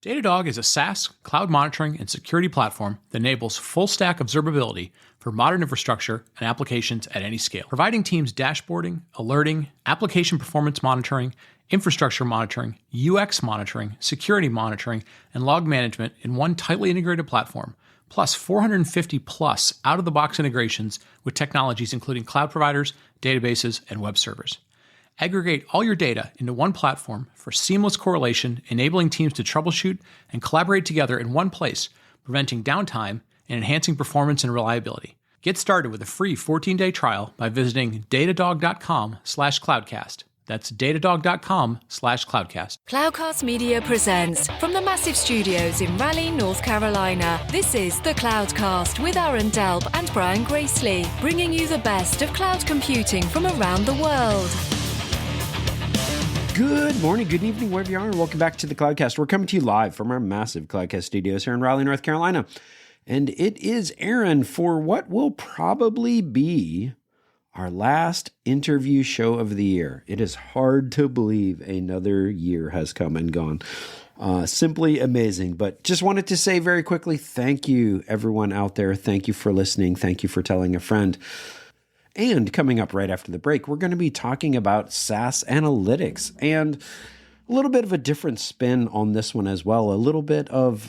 Datadog is a SaaS cloud monitoring and security platform that enables full-stack observability for modern infrastructure and applications at any scale, providing teams dashboarding, alerting, application performance monitoring, infrastructure monitoring, UX monitoring, security monitoring, and log management in one tightly integrated platform, plus 450 plus out-of-the-box integrations with technologies including cloud providers, databases, and web servers. Aggregate all your data into one platform for seamless correlation, enabling teams to troubleshoot and collaborate together in one place, preventing downtime and enhancing performance and reliability. Get started with a free 14-day trial by visiting datadog.com/cloudcast. That's datadog.com/cloudcast. Cloudcast Media presents from the massive studios in Raleigh, North Carolina. This is the Cloudcast with Aaron Delp and Brian Gracely, bringing you the best of cloud computing from around the world. Good morning, good evening, wherever you are, and welcome back to the Cloudcast. We're coming to you live from our massive Cloudcast studios here in Raleigh, North Carolina. And it is Aaron for what will probably be our last interview show of the year. It is hard to believe another year has come and gone. Simply amazing. But just wanted to say very quickly, thank you, everyone out there. Thank you for listening. Thank you for telling a friend. And coming up right after the break, we're going to be talking about SaaS Analytics and a little bit of a different spin on this one as well. A little bit of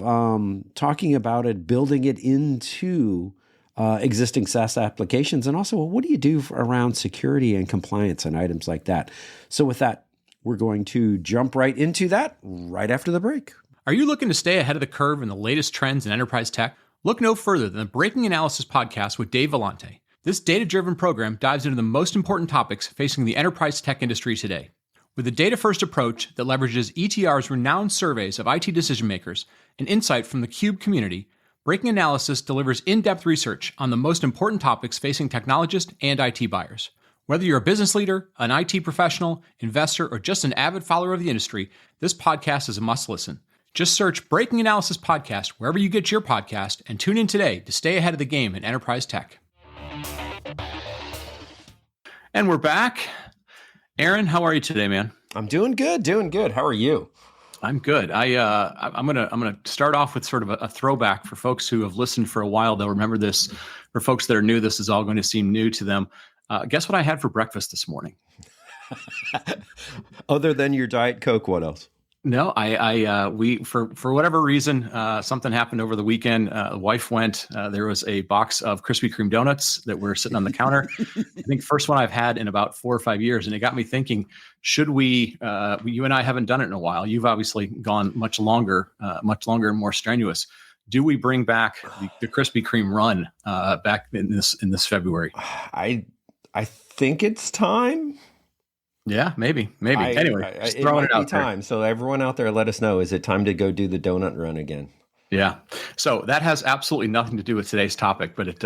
talking about it, building it into existing SaaS applications. And also, what do you do around security and compliance and items like that? So with that, we're going to jump right into that right after the break. Are you looking to stay ahead of the curve in the latest trends in enterprise tech? Look no further than the Breaking Analysis podcast with Dave Vellante. This data-driven program dives into the most important topics facing the enterprise tech industry today. With a data-first approach that leverages ETR's renowned surveys of IT decision-makers and insight from the CUBE community, Breaking Analysis delivers in-depth research on the most important topics facing technologists and IT buyers. Whether you're a business leader, an IT professional, investor, or just an avid follower of the industry, this podcast is a must-listen. Just search Breaking Analysis Podcast wherever you get your podcast and tune in today to stay ahead of the game in enterprise tech. And we're back. Aaron, how are you today, man? I'm doing good. How are you? I'm good. I'm gonna start off with sort of a throwback for folks who have listened for a while. They'll remember this. For folks that are new, this is all going to seem new to them. Guess what I had for breakfast this morning? Other than your Diet Coke, what else? No, we for whatever reason, something happened over the weekend. The wife went. There was a box of Krispy Kreme donuts that were sitting on the counter. I think first one I've had in about 4 or 5 years, and it got me thinking: should we? You and I haven't done it in a while. You've obviously gone much longer and more strenuous. Do we bring back the Krispy Kreme run back in this February? I think it's time. Yeah, maybe. Anyway, just throwing it out there. So everyone out there, let us know. Is it time to go do the donut run again? Yeah. So that has absolutely nothing to do with today's topic, but it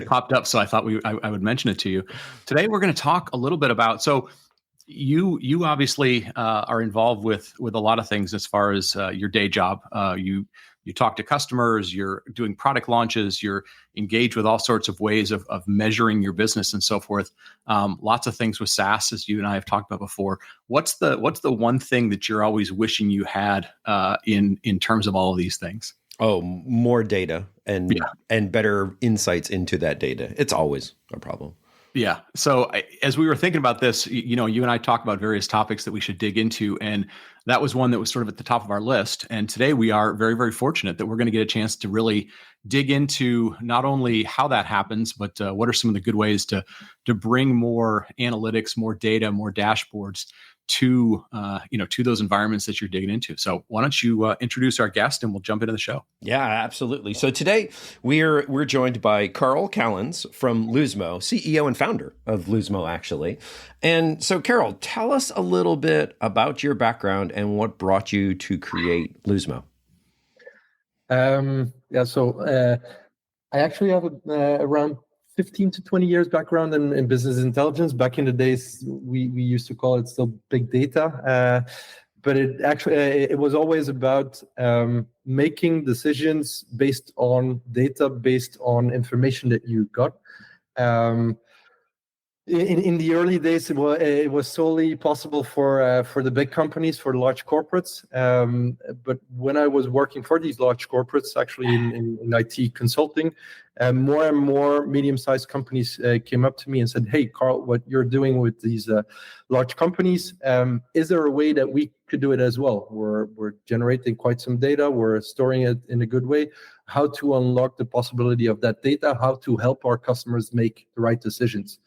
popped up, so I thought I would mention it to you. Today we're going to talk a little bit about. So you obviously are involved with a lot of things as far as your day job. You talk to customers, you're doing product launches, you're engaged with all sorts of ways of measuring your business and so forth. Lots of things with SaaS, as you and I have talked about before. What's the one thing that you're always wishing you had in terms of all of these things? Oh, more data and better insights into that data. It's always a problem. Yeah. So as we were thinking about this, you and I talk about various topics that we should dig into, and that was one that was sort of at the top of our list. And today we are very, very fortunate that we're going to get a chance to really dig into not only how that happens, but what are some of the good ways to bring more analytics, more data, more dashboards to those environments that you're digging into. So why don't you introduce our guest and we'll jump into the show. Yeah, absolutely. So today we're joined by Karel Callens from Luzmo, CEO and founder of Luzmo, actually. And so Karel, tell us a little bit about your background and what brought you to create Luzmo. So I actually have around 15 to 20 years background in business intelligence. Back in the days, we used to call it still big data. But it was always about making decisions based on data, based on information that you got. In the early days, it was solely possible for the big companies, for large corporates. But when I was working for these large corporates, actually in IT consulting, more and more medium-sized companies came up to me and said, "Hey, Karel, what you're doing with these large companies, is there a way that we could do it as well? We're generating quite some data, we're storing it in a good way. How to unlock the possibility of that data? How to help our customers make the right decisions?"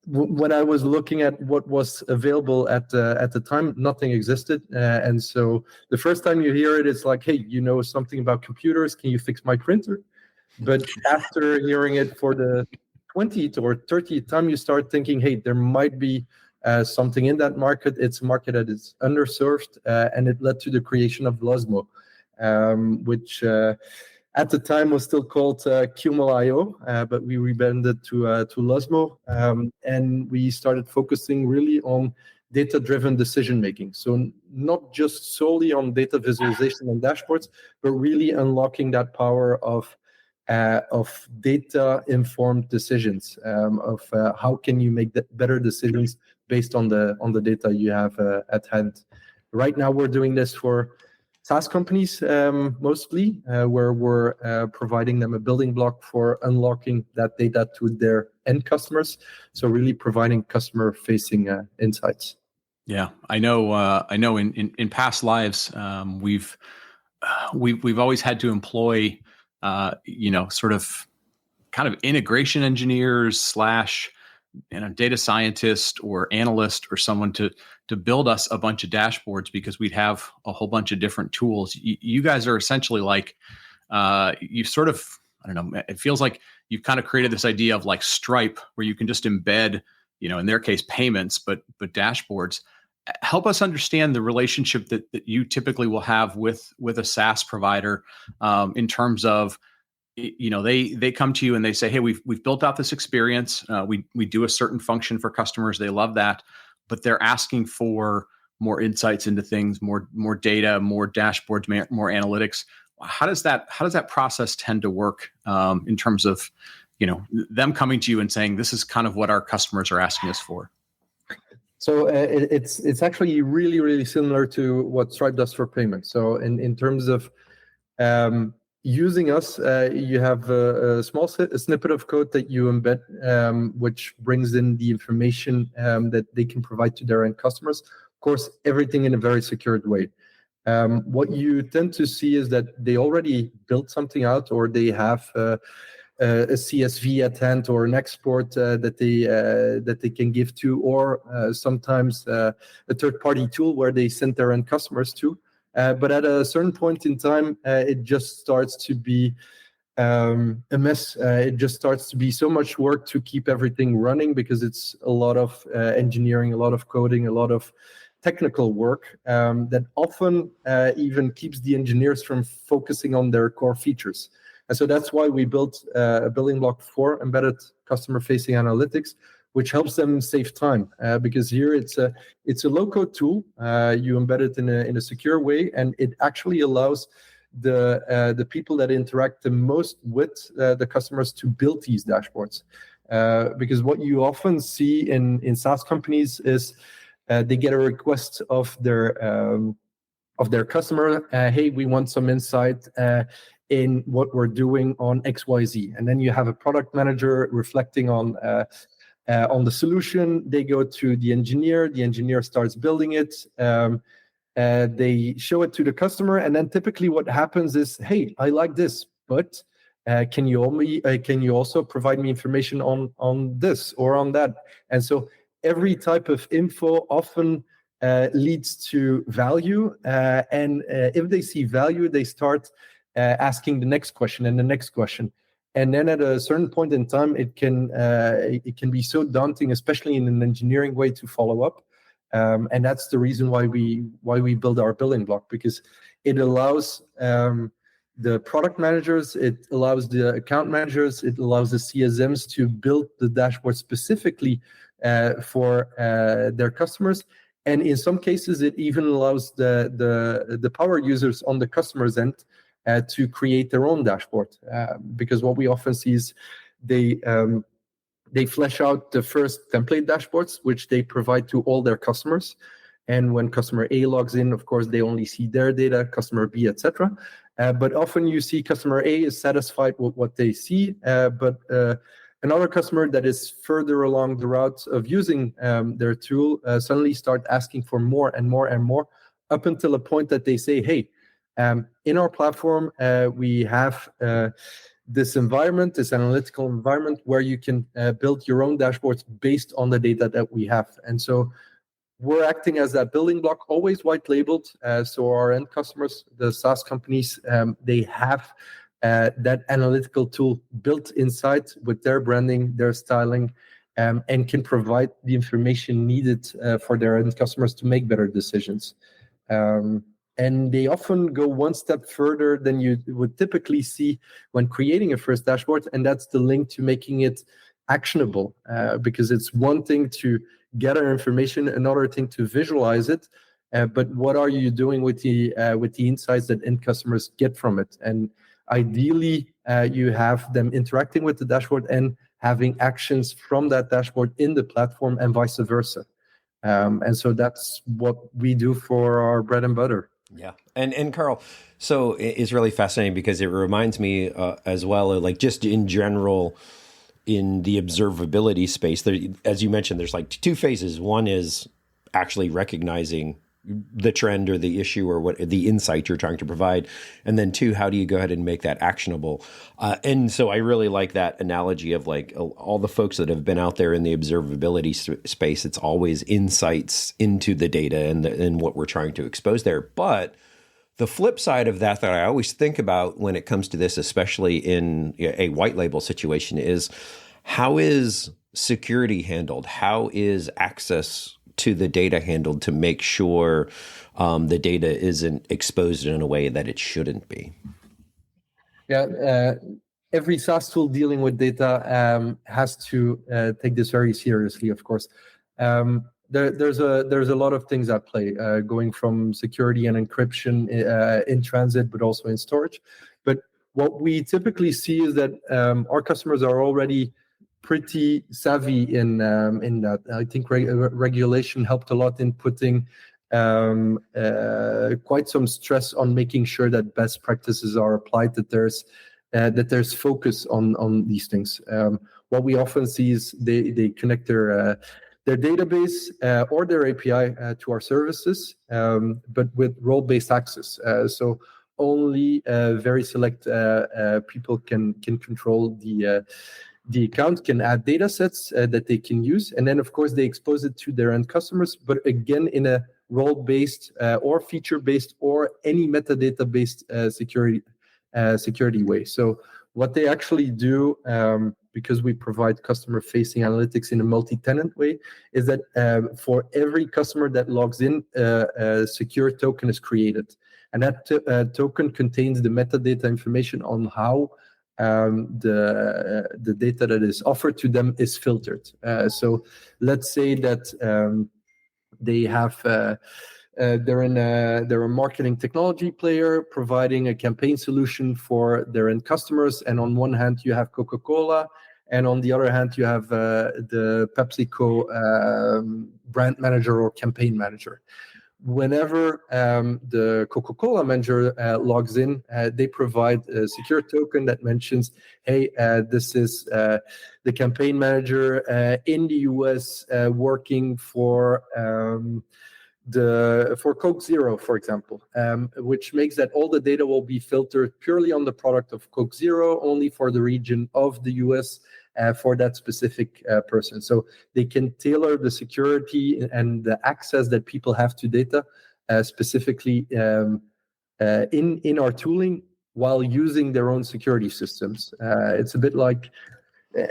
When I was looking at what was available at the time, nothing existed. And so the first time you hear it, it's like, "Hey, you know something about computers? Can you fix my printer?" But after hearing it for the 20th or 30th time, you start thinking, "Hey, there might be something in that market. It's a market that is underserved," and it led to the creation of Luzmo, which at the time was still called Cumul.io, but we rebranded to Luzmo, and we started focusing really on data-driven decision-making. So not just solely on data visualization and dashboards, but really unlocking that power of data-informed decisions, of how can you make better decisions based on the data you have at hand. Right now, we're doing this for SaaS companies mostly, where we're providing them a building block for unlocking that data to their end customers. So really providing customer-facing insights. Yeah, I know. In past lives, we've always had to employ, sort of, kind of integration engineers / data scientist or analyst or someone to build us a bunch of dashboards, because we'd have a whole bunch of different tools. You guys are essentially like, you sort of, I don't know, it feels like you've kind of created this idea of like Stripe, where you can just embed, in their case, payments, but dashboards. Help us understand the relationship that you typically will have with a SaaS provider, in terms of, they come to you and they say, "Hey, we've built out this experience. We do a certain function for customers. They love that, but they're asking for more insights into things, more data, more dashboards, more analytics." How does that process tend to work, in terms of, them coming to you and saying, "This is kind of what our customers are asking us for"? So it's actually really, really similar to what Stripe does for payments. So in terms of using us, you have a small snippet of code that you embed, which brings in the information that they can provide to their end customers. Of course, everything in a very secured way. What you tend to see is that they already built something out, or they have a CSV at hand, or an export that they can give to, or sometimes a third-party tool where they send their end customers to. But at a certain point in time, it just starts to be a mess. It just starts to be so much work to keep everything running, because it's a lot of engineering, a lot of coding, a lot of technical work that often even keeps the engineers from focusing on their core features. And so that's why we built a building block for embedded customer-facing analytics, which helps them save time, because here it's a low-code tool. You embed it in a secure way, and it actually allows the people that interact the most with the customers to build these dashboards. Because what you often see in SaaS companies is they get a request of their customer. "Hey, we want some insight in what we're doing on XYZ," and then you have a product manager reflecting on the solution. They go to the engineer starts building it, they show it to the customer, and then typically what happens is, "Hey, I like this, but can you also provide me information on this or on that?" And so every type of info often leads to value, and if they see value, they start asking the next question and the next question. And then at a certain point in time, it can be so daunting, especially in an engineering way, to follow up. And that's the reason why we build our building block, because it allows the product managers, it allows the account managers, it allows the CSMs to build the dashboard specifically for their customers. And in some cases, it even allows the power users on the customer's end to create their own dashboard, because what we often see is they flesh out the first template dashboards, which they provide to all their customers. And when customer A logs in, of course, they only see their data, customer B, etc. But often you see customer A is satisfied with what they see, but another customer that is further along the route of using their tool suddenly start asking for more and more and more, up until a point that they say, hey, in our platform, we have this environment, this analytical environment, where you can build your own dashboards based on the data that we have. And so we're acting as that building block, always white labeled. So our end customers, the SaaS companies, they have that analytical tool built inside with their branding, their styling, and can provide the information needed for their end customers to make better decisions. And they often go one step further than you would typically see when creating a first dashboard, and that's the link to making it actionable, because it's one thing to gather information, another thing to visualize it, but what are you doing with the insights that end customers get from it? And ideally, you have them interacting with the dashboard and having actions from that dashboard in the platform, and vice versa. And so that's what we do for our bread and butter. Yeah. And Karel, so it's really fascinating because it reminds me as well, like just in general, in the observability space, there, as you mentioned, there's like two phases. One is actually recognizing the trend or the issue or what the insight you're trying to provide. And then two, how do you go ahead and make that actionable? And so I really like that analogy of like all the folks that have been out there in the observability space. It's always insights into the data and what we're trying to expose there. But the flip side of that I always think about when it comes to this, especially in a white label situation, is how is security handled? How is access to the data handled to make sure the data isn't exposed in a way that it shouldn't be? Yeah, every SaaS tool dealing with data has to take this very seriously, of course. There's a lot of things at play, going from security and encryption in transit, but also in storage. But what we typically see is that our customers are already pretty savvy in that. I think regulation helped a lot in putting quite some stress on making sure that best practices are applied, that there's focus on these things. What we often see is they connect their database or their API to our services, but with role-based access. So only very select people can control the account, can add data sets that they can use. And then, of course, they expose it to their end customers, but again, in a role-based or feature-based or any metadata-based security way. So what they actually do, because we provide customer-facing analytics in a multi-tenant way, is that for every customer that logs in, a secure token is created. And that token contains the metadata information on how the data that is offered to them is filtered. So let's say that they have they're a marketing technology player providing a campaign solution for their end customers, and on one hand you have Coca-Cola, and on the other hand you have the PepsiCo brand manager or campaign manager. Whenever the Coca-Cola manager logs in, they provide a secure token that mentions, hey, this is the campaign manager in the US working for Coke Zero, for example, which makes that all the data will be filtered purely on the product of Coke Zero, only for the region of the US, for that specific person. So they can tailor the security and the access that people have to data specifically in our tooling while using their own security systems. It's a bit like,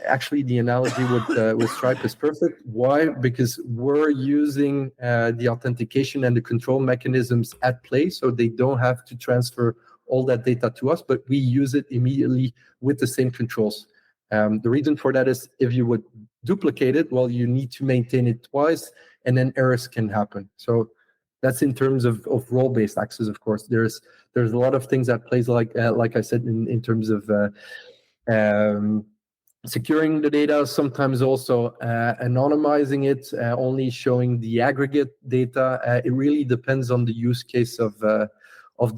actually, the analogy with Stripe is perfect. Why? Because we're using the authentication and the control mechanisms at play, so they don't have to transfer all that data to us, but we use it immediately with the same controls. The reason for that is if you would duplicate it, well, you need to maintain it twice, and then errors can happen. So that's in terms of role-based access. Of course, there's a lot of things that plays like I said in terms of securing the data, sometimes also anonymizing it, only showing the aggregate data. It really depends on the use case of the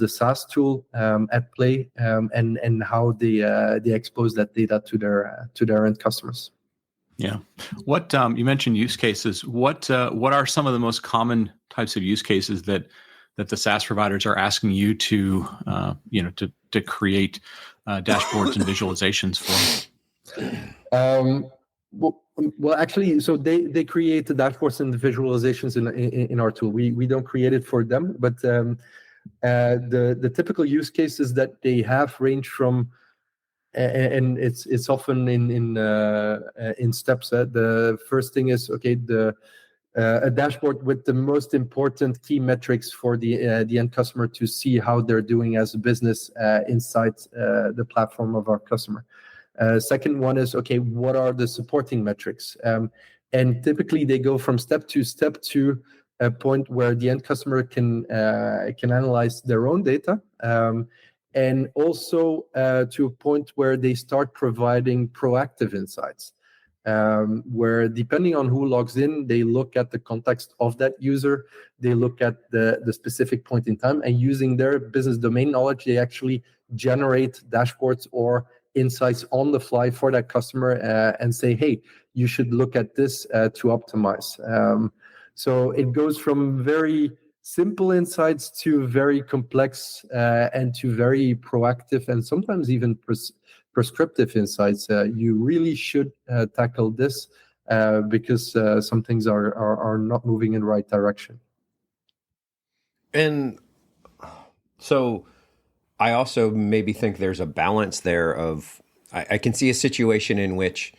SaaS tool at play, and how they expose that data to their end customers. Yeah. What you mentioned use cases. What are some of the most common types of use cases that the SaaS providers are asking you to to create dashboards and visualizations for? Well, actually, so they create the dashboards and the visualizations in our tool. We don't create it for them, but the typical use cases that they have range from, and it's often in steps. The first thing is, okay, a dashboard with the most important key metrics for the end customer to see how they're doing as a business inside the platform of our customer. Second one is, okay, what are the supporting metrics? And typically they go from step to a point where the end customer can analyze their own data, and also to a point where they start providing proactive insights, where depending on who logs in, they look at the context of that user, they look at the specific point in time, and using their business domain knowledge, they actually generate dashboards or insights on the fly for that customer, and say, hey, you should look at this to optimize. So it goes from very simple insights to very complex and to very proactive and sometimes even prescriptive insights. You really should tackle this because some things are not moving in the right direction. And so I also maybe think there's a balance there of, I can see a situation in which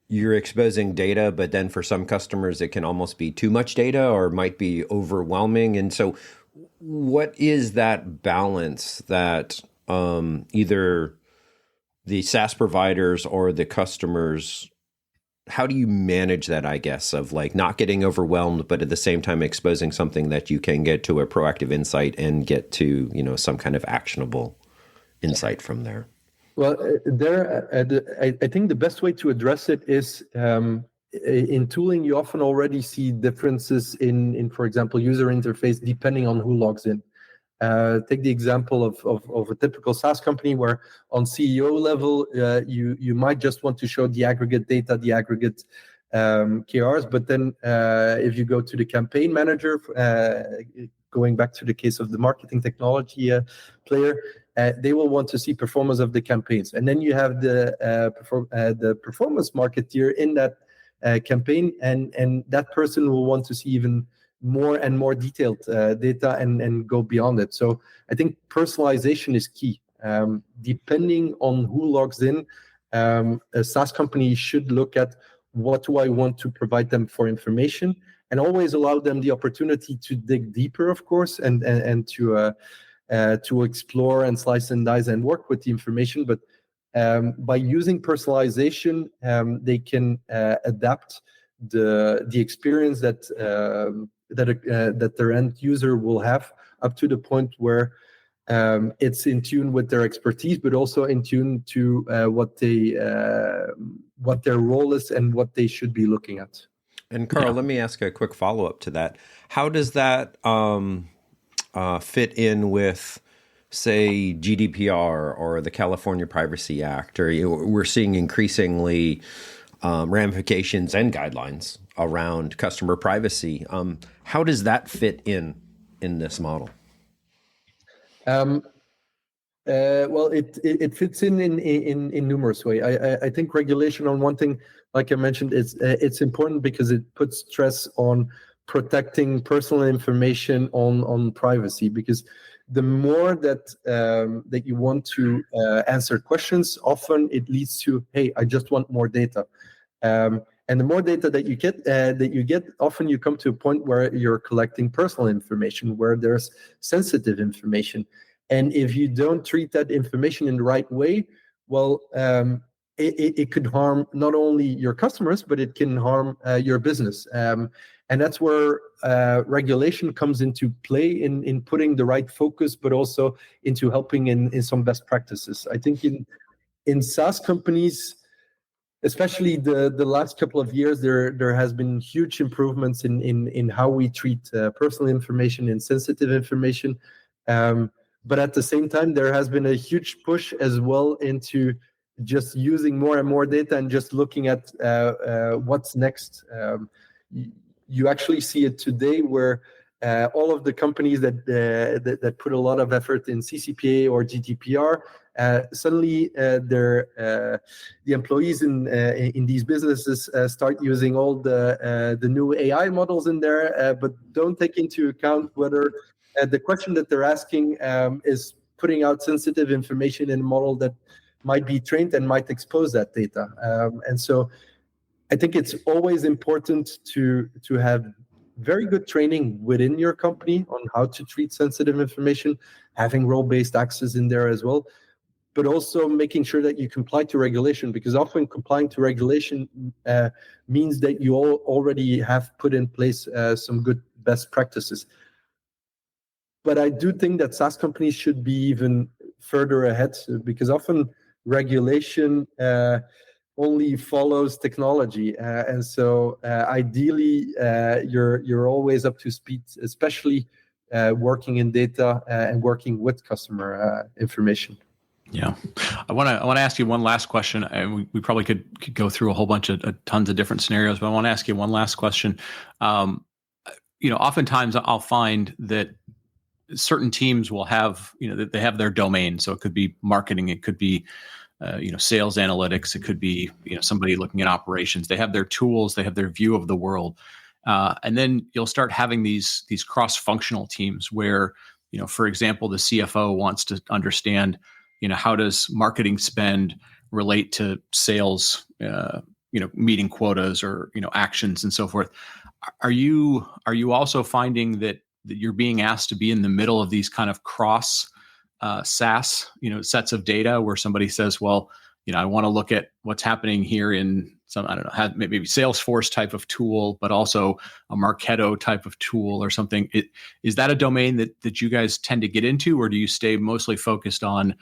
you're exposing data, but then for some customers, it can almost be too much data or might be overwhelming. And so what is that balance that either the SaaS providers or the customers, how do you manage that, I guess, of like not getting overwhelmed, but at the same time exposing something that you can get to a proactive insight and get to, some kind of actionable insight from there? Well, I think the best way to address it is in tooling. You often already see differences in, for example, user interface depending on who logs in. Take the example of a typical SaaS company where on CEO level, you might just want to show the aggregate data, the aggregate KRs, but then if you go to the campaign manager, going back to the case of the marketing technology player, they will want to see performance of the campaigns. And then you have the performance marketeer in that campaign, and that person will want to see even more and more detailed data and go beyond it. So I think personalization is key. Depending on who logs in, a SaaS company should look at what do I want to provide them for information, and always allow them the opportunity to dig deeper, of course, and to explore and slice and dice and work with the information. But by using personalization, they can adapt the experience that their end user will have up to the point where it's in tune with their expertise, but also in tune to what their role is and what they should be looking at. And Karel, let me ask a quick follow-up to that. How does that fit in with, say, GDPR or the California Privacy Act? Or we're seeing increasingly ramifications and guidelines around customer privacy. How does that fit in this model? Well, it fits in numerous ways. I think regulation on one thing, like I mentioned, it's important because it puts stress on protecting personal information on privacy. Because the more that you want to answer questions, often it leads to, hey, I just want more data. And the more data that you get, often you come to a point where you're collecting personal information, where there's sensitive information. And if you don't treat that information in the right way, well, it could harm not only your customers, but it can harm your business. And that's where regulation comes into play in putting the right focus, but also into helping in some best practices. I think in SaaS companies, especially the last couple of years, there has been huge improvements in how we treat personal information and sensitive information. But at the same time, there has been a huge push as well into just using more and more data and just looking at what's next. You actually see it today where all of the companies that put a lot of effort in CCPA or GDPR, suddenly the employees in these businesses start using all the new AI models in there, but don't take into account whether the question that they're asking is putting out sensitive information in a model that might be trained and might expose that data. And so I think it's always important to have very good training within your company on how to treat sensitive information, having role-based access in there as well, but also making sure that you comply to regulation, because often complying to regulation means that you already have put in place some good best practices. But I do think that SaaS companies should be even further ahead, because often regulation only follows technology, and so ideally you're always up to speed, especially working in data and working with customer information. Yeah, I want to ask you one last question. And we probably could go through a whole bunch of tons of different scenarios, but I want to ask you one last question. Oftentimes I'll find that certain teams will have, that they have their domain. So it could be marketing, it could be, sales analytics, it could be, somebody looking at operations. They have their tools, they have their view of the world. And then you'll start having these cross-functional teams where, for example, the CFO wants to understand, how does marketing spend relate to sales, meeting quotas or, actions and so forth. Are you also finding that you're being asked to be in the middle of these kind of cross SaaS, sets of data where somebody says, well, I want to look at what's happening here in some, I don't know, maybe Salesforce type of tool, but also a Marketo type of tool or something. Is that a domain that you guys tend to get into, or do you stay mostly focused on,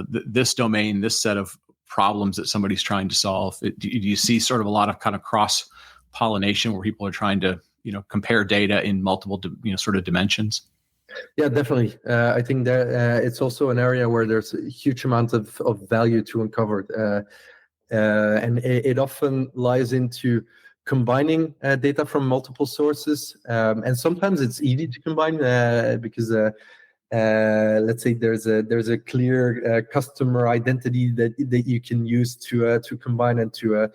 this domain, this set of problems that somebody's trying to solve? Do you see sort of a lot of kind of cross pollination where people are trying to, compare data in multiple, sort of dimensions? Yeah, definitely. I think that it's also an area where there's a huge amount of value to uncover. And it often lies into combining data from multiple sources. And sometimes it's easy to combine because let's say there's a clear customer identity that you can use to combine and to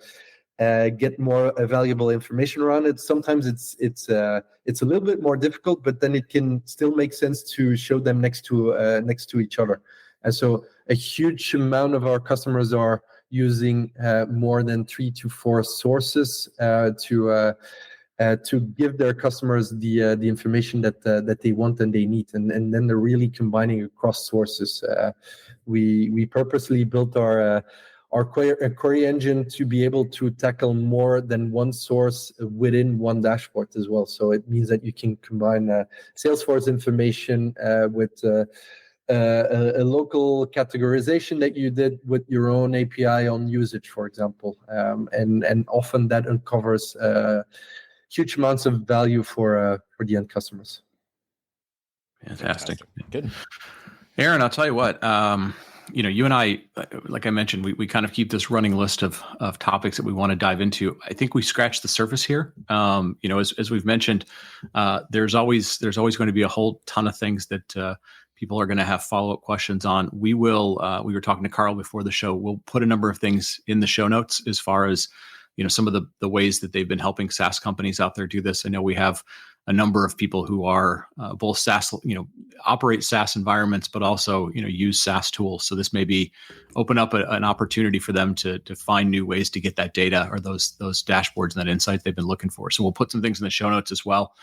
get more valuable information around it. Sometimes it's a little bit more difficult, but then it can still make sense to show them next to each other. And so a huge amount of our customers are using more than 3 to 4 sources to give their customers the information that they want and they need, and then they're really combining across sources. We purposely built our query engine to be able to tackle more than one source within one dashboard as well. So it means that you can combine Salesforce information with a local categorization that you did with your own API on usage, for example. And often that uncovers huge amounts of value for the end customers. Fantastic. Good. Aaron, I'll tell you what, you and I, like I mentioned, we kind of keep this running list of topics that we want to dive into. I think we scratched the surface here. As we've mentioned, there's always going to be a whole ton of things that people are going to have follow-up questions on. We were talking to Karel before the show. We'll put a number of things in the show notes as far as, some of the ways that they've been helping SaaS companies out there do this. I know we have a number of people who are both SaaS, operate SaaS environments, but also, use SaaS tools. So this may be open up an opportunity for them to find new ways to get that data or those dashboards and that insight they've been looking for. So we'll put some things in the show notes as well.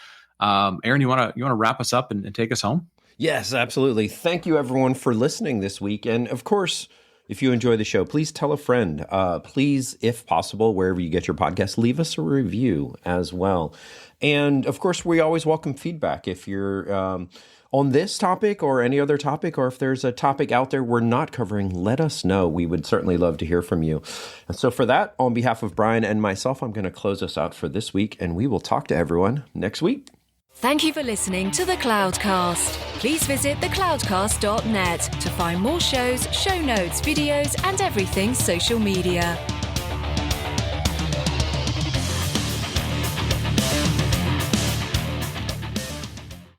Aaron, you want to wrap us up and take us home? Yes, absolutely. Thank you everyone for listening this week. And of course, If you enjoy the show, please tell a friend. Please, if possible, wherever you get your podcast, leave us a review as well. And of course, we always welcome feedback. If you're on this topic or any other topic, or if there's a topic out there we're not covering, let us know. We would certainly love to hear from you. And so for that, on behalf of Brian and myself, I'm going to close us out for this week, and we will talk to everyone next week. Thank you for listening to The Cloudcast. Please visit thecloudcast.net to find more shows, show notes, videos, and everything social media.